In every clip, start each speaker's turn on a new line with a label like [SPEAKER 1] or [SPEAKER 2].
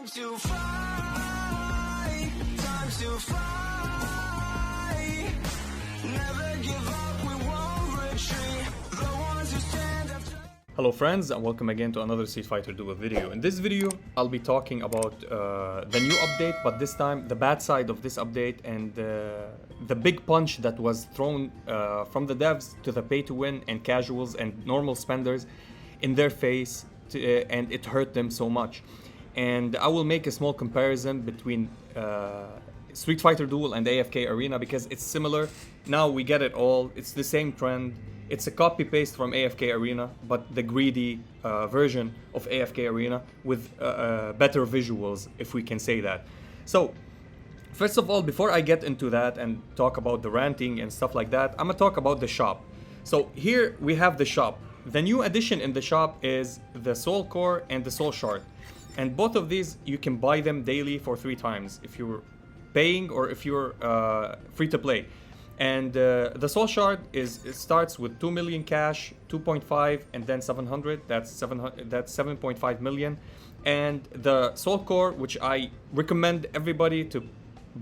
[SPEAKER 1] Time to fly, time to fly. Never give up, we won't retreat. The ones who stand up.
[SPEAKER 2] Hello friends, and welcome again to another Street Fighter Duel video. In this video, I'll be talking about the new update, but this time the bad side of this update and the big punch that was thrown from the devs to the pay-to-win and casuals and normal spenders in their face, and it hurt them so much. And I will make a small comparison between Street Fighter Duel and AFK Arena because it's similar. Now we get it all, it's the same trend. It's a copy-paste from AFK Arena, but the greedy version of AFK Arena with better visuals, if we can say that. So, first of all, before I get into that and talk about the ranting and stuff like that, I'm gonna talk about the shop. So here we have the shop. The new addition in the shop is the Soul Core and the Soul Shard. And both of these, you can buy them daily for 3 times if you're paying or if you're free to play. And the Soul Shard it starts with 2 million cash, 2.5, and then 700. That's 7.5 million. And the Soul Core, which I recommend everybody to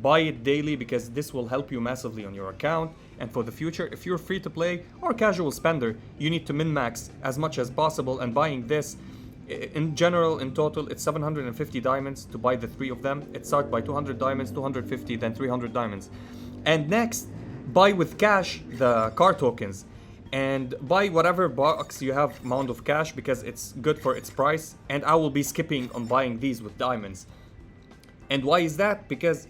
[SPEAKER 2] buy it daily because this will help you massively on your account and for the future. If you're free to play or casual spender, you need to min-max as much as possible. And buying this, in general, in total, it's 750 diamonds to buy the 3 of them. It starts by 200 diamonds, 250, then 300 diamonds. And next, buy with cash the car tokens and buy whatever box you have amount of cash because it's good for its price, and I will be skipping on buying these with diamonds. And why is that? Because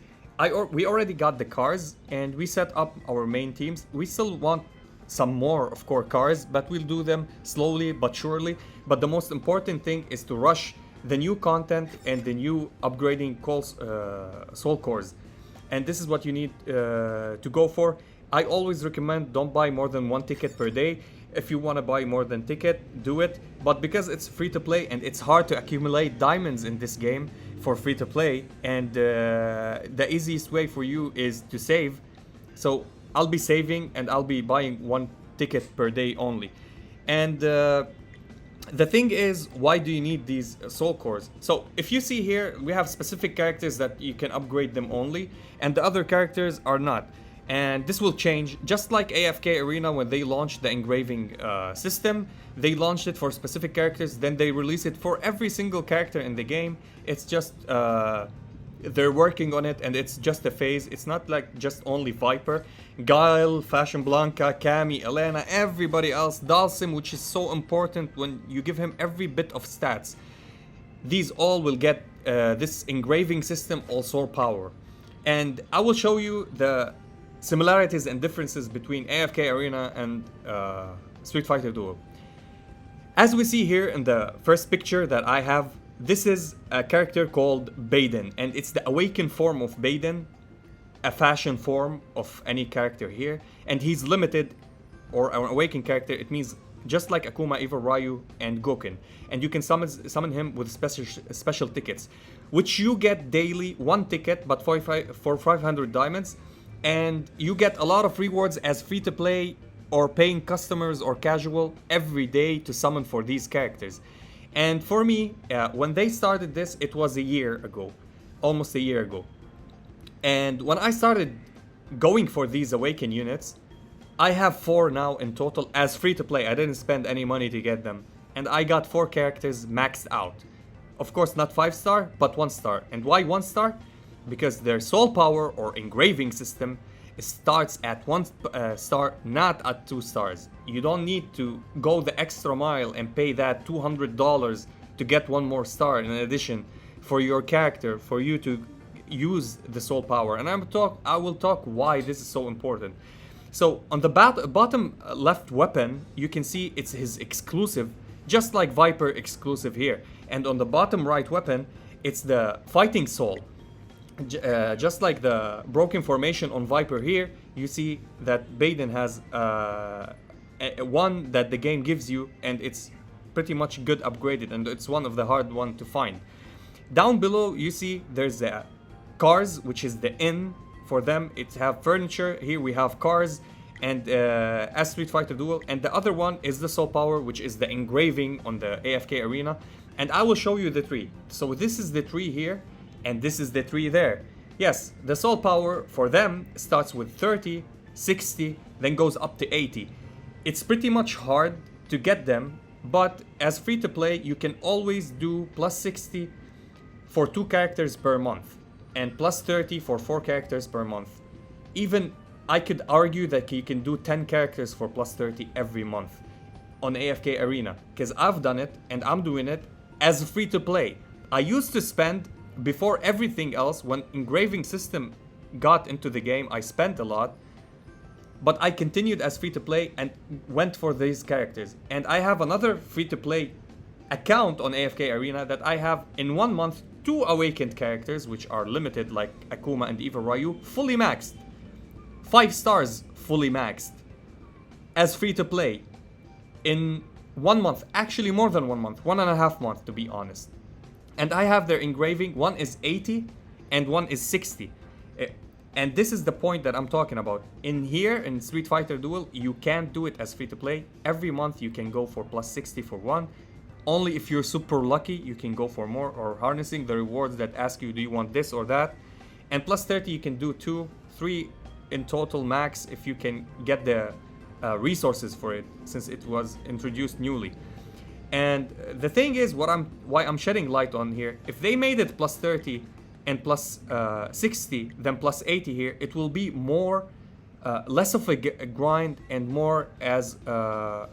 [SPEAKER 2] we already got the cars and we set up our main teams. We still want some more of course cars, but we'll do them slowly but surely. But the most important thing is to rush the new content and the new upgrading soul cores. And this is what you need to go for. I always recommend don't buy more than 1 ticket per day. If you want to buy more than ticket, do it. But because it's free to play and it's hard to accumulate diamonds in this game for free to play, and the easiest way for you is to save. So I'll be saving and I'll be buying 1 ticket per day only. And the thing is, why do you need these soul cores? So if you see here, we have specific characters that you can upgrade them only, and the other characters are not. And this will change, just like AFK Arena when they launched the engraving system. They launched it for specific characters, then they release it for every single character in the game. It's just they're working on it, and it's just a phase. It's not like just only Viper, Guile, Fashion Blanca, Cammy, Elena, everybody else, Dalsim, which is so important when you give him every bit of stats. These all will get this engraving system also power. And I will show you the similarities and differences between AFK Arena and Street Fighter Duel. As we see here in the first picture that I have, this is a character called Baden, and it's the awakened form of Baden, a fashion form of any character here, and he's limited, or an awakened character. It means just like Akuma, Eva, Ryu, and Goken, and you can summon him with special tickets, which you get daily, 1 ticket, but for 500 diamonds, and you get a lot of rewards as free to play or paying customers or casual every day to summon for these characters. And for me, when they started this, it was a year ago, almost a year ago. And when I started going for these Awaken units, I have 4 now in total as free to play. I didn't spend any money to get them. And I got 4 characters maxed out. Of course, not 5-star, but 1-star. And why 1-star? Because their soul power or engraving system starts at 1 star, not at 2 stars. You don't need to go the extra mile and pay that $200 to get 1 more star in addition for your character, for you to use the soul power. And I will talk why this is so important. So on the bottom left weapon, you can see it's his exclusive, just like Viper exclusive here. And on the bottom right weapon, it's the fighting soul. Just like the broken formation on Viper here, you see that Baden has one that the game gives you, and it's pretty much good upgraded, and it's one of the hard one to find. Down below you see there's the cars, which is the inn for them. It have furniture. Here we have cars, and as Street Fighter Duel. And the other one is the soul power, which is the engraving on the AFK Arena. And I will show you the tree. So this is the tree here, and this is the tree there. Yes, the soul power for them starts with 30, 60, then goes up to 80. It's pretty much hard to get them, but as free to play, you can always do plus 60 for 2 characters per month, and plus 30 for 4 characters per month. Even I could argue that you can do 10 characters for plus 30 every month on AFK Arena, because I've done it and I'm doing it as free to play. I used to spend, before everything else, when engraving system got into the game, I spent a lot, but I continued as free to play and went for these characters. And I have another free to play account on AFK Arena that I have in 1 month 2 awakened characters, which are limited, like Akuma and Eva Ryu, fully maxed. 5 stars fully maxed as free to play in 1 month, actually more than 1 month, 1.5 months to be honest. And I have their engraving, one is 80 and one is 60. And this is the point that I'm talking about. In here, in Street Fighter Duel, you can't do it as free to play. Every month you can go for plus 60 for one. Only if you're super lucky, you can go for more, or harnessing the rewards that ask you, do you want this or that? And plus 30, you can do 2, 3 in total max if you can get the resources for it, since it was introduced newly. And the thing is, why I'm shedding light on here, if they made it plus 30 and plus 60 than plus 80 here, it will be more, less of a grind and more as a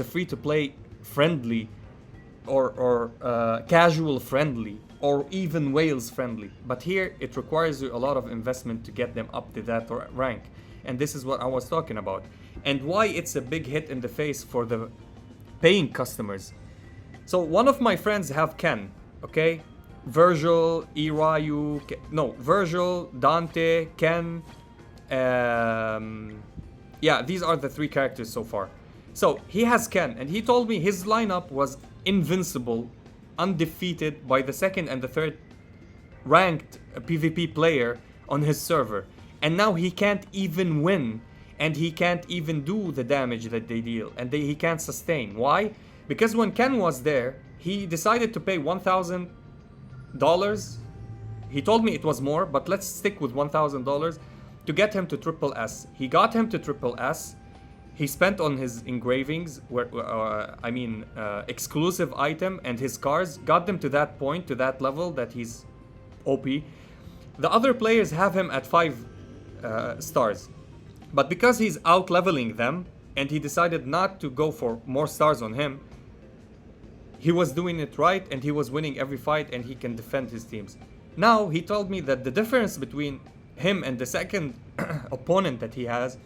[SPEAKER 2] free-to-play friendly or casual friendly, or even Wales friendly. But here it requires you a lot of investment to get them up to that rank. And this is what I was talking about. And why it's a big hit in the face for the paying customers. So one of my friends have Ken, okay? Virgil, Irayu, Virgil, Dante, Ken. Yeah, these are the 3 characters so far. So he has Ken, and he told me his lineup was invincible, undefeated by the 2nd and the 3rd ranked PvP player on his server. And now he can't even win, and he can't even do the damage that they deal, and he can't sustain. Why? Because when Ken was there, he decided to pay $1,000. He told me it was more, but let's stick with $1,000 to get him to triple S. He got him to triple S. He spent on his engravings, exclusive item, and his cars, got them to that point, to that level that he's OP. The other players have him at 5 stars. But because he's out-leveling them, and he decided not to go for more stars on him, he was doing it right, and he was winning every fight, and he can defend his teams. Now, he told me that the difference between him and the second opponent that he has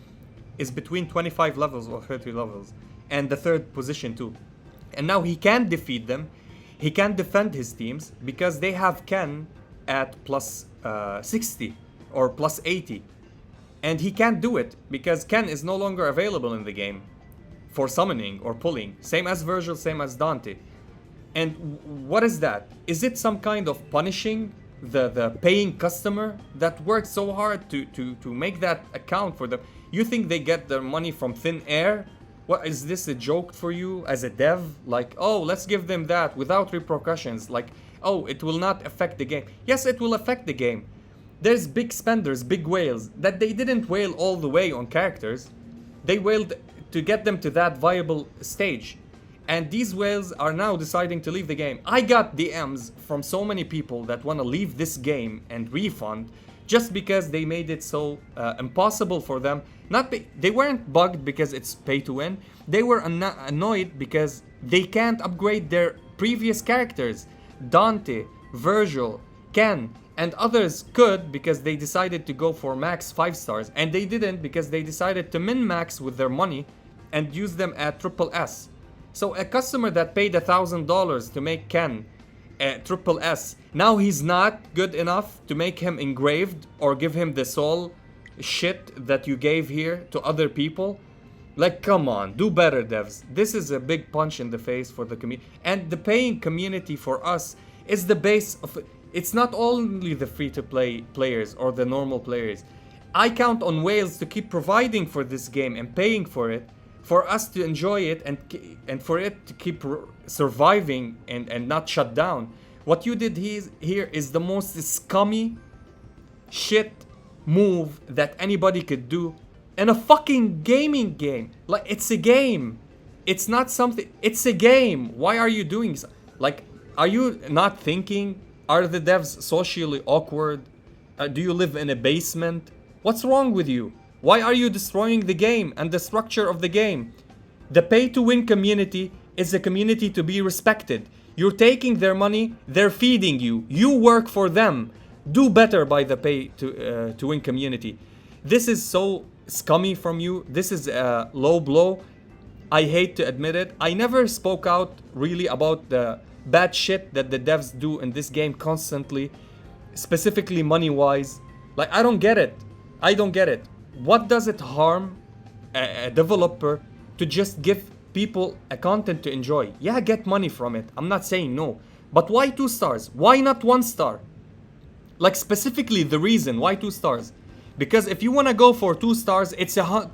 [SPEAKER 2] is between 25 levels or 30 levels, and the 3rd position too. And now he can't defeat them, he can't defend his teams, because they have Ken at plus 60 or plus 80. And he can't do it because Ken is no longer available in the game for summoning or pulling. Same as Virgil, same as Dante. And what is that? Is it some kind of punishing the paying customer that worked so hard to make that account for them? You think they get their money from thin air? What, is this a joke for you as a dev? Like, oh, let's give them that without repercussions. Like, oh, it will not affect the game. Yes, it will affect the game. There's big spenders, big whales, that they didn't whale all the way on characters. They whaled to get them to that viable stage. And these whales are now deciding to leave the game. I got DMs from so many people that want to leave this game and refund just because they made it so impossible for them. They weren't bugged because it's pay to win. They were annoyed because they can't upgrade their previous characters. Dante, Virgil, Ken, and others could because they decided to go for max 5 stars, and they didn't because they decided to min-max with their money and use them at triple S. So a customer that paid $1,000 to make Ken triple S, now he's not good enough to make him engraved or give him the soul shit that you gave here to other people. Like, come on, do better, devs. This is a big punch in the face for the community. And the paying community for us is the base of it. It's not only the free-to-play players or the normal players. I count on whales to keep providing for this game and paying for it, for us to enjoy it and for it to keep surviving and not shut down. What you did here is the most scummy shit move that anybody could do in a fucking gaming game. Like, it's a game. It's not something. It's a game. Why are you doing so? Like, are you not thinking? Are the devs socially awkward? Do you live in a basement? What's wrong with you? Why are you destroying the game and the structure of the game? The pay-to-win community is a community to be respected. You're taking their money, they're feeding you. You work for them. Do better by the pay-to-win community. This is so scummy from you. This is a low blow. I hate to admit it. I never spoke out really about the bad shit that the devs do in this game constantly, specifically money-wise. Like, I don't get it. I don't get it. What does it harm a developer to just give people a content to enjoy? Yeah, get money from it. I'm not saying no. But why 2 stars? Why not 1 star? Like, specifically the reason why 2 stars. Because if you want to go for 2 stars, it's a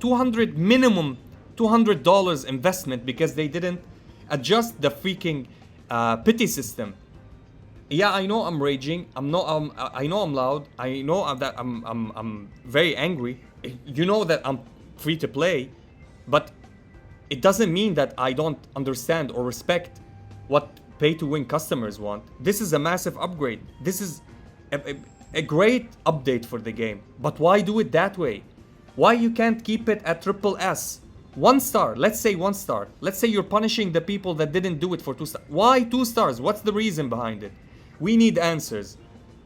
[SPEAKER 2] minimum $200 investment because they didn't adjust the freaking pity system. Yeah, I know I'm raging. I know I'm loud. I know that I'm very angry. You know that I'm free to play, but it doesn't mean that I don't understand or respect what pay-to-win customers want. This is a massive upgrade. This is a great update for the game. But why do it that way? Why you can't keep it at triple S? 1 star. Let's say 1 star. Let's say you're punishing the people that didn't do it for 2 stars. Why 2 stars? What's the reason behind it? We need answers.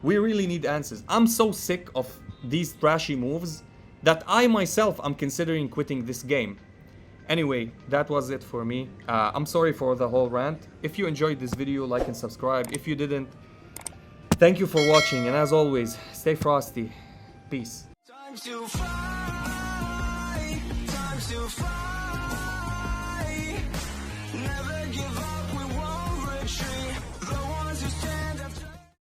[SPEAKER 2] We really need answers. I'm so sick of these trashy moves that I myself am considering quitting this game. Anyway, that was it for me. I'm sorry for the whole rant. If you enjoyed this video, like and subscribe. If you didn't, thank you for watching. And as always, stay frosty. Peace.
[SPEAKER 1] Time to fly.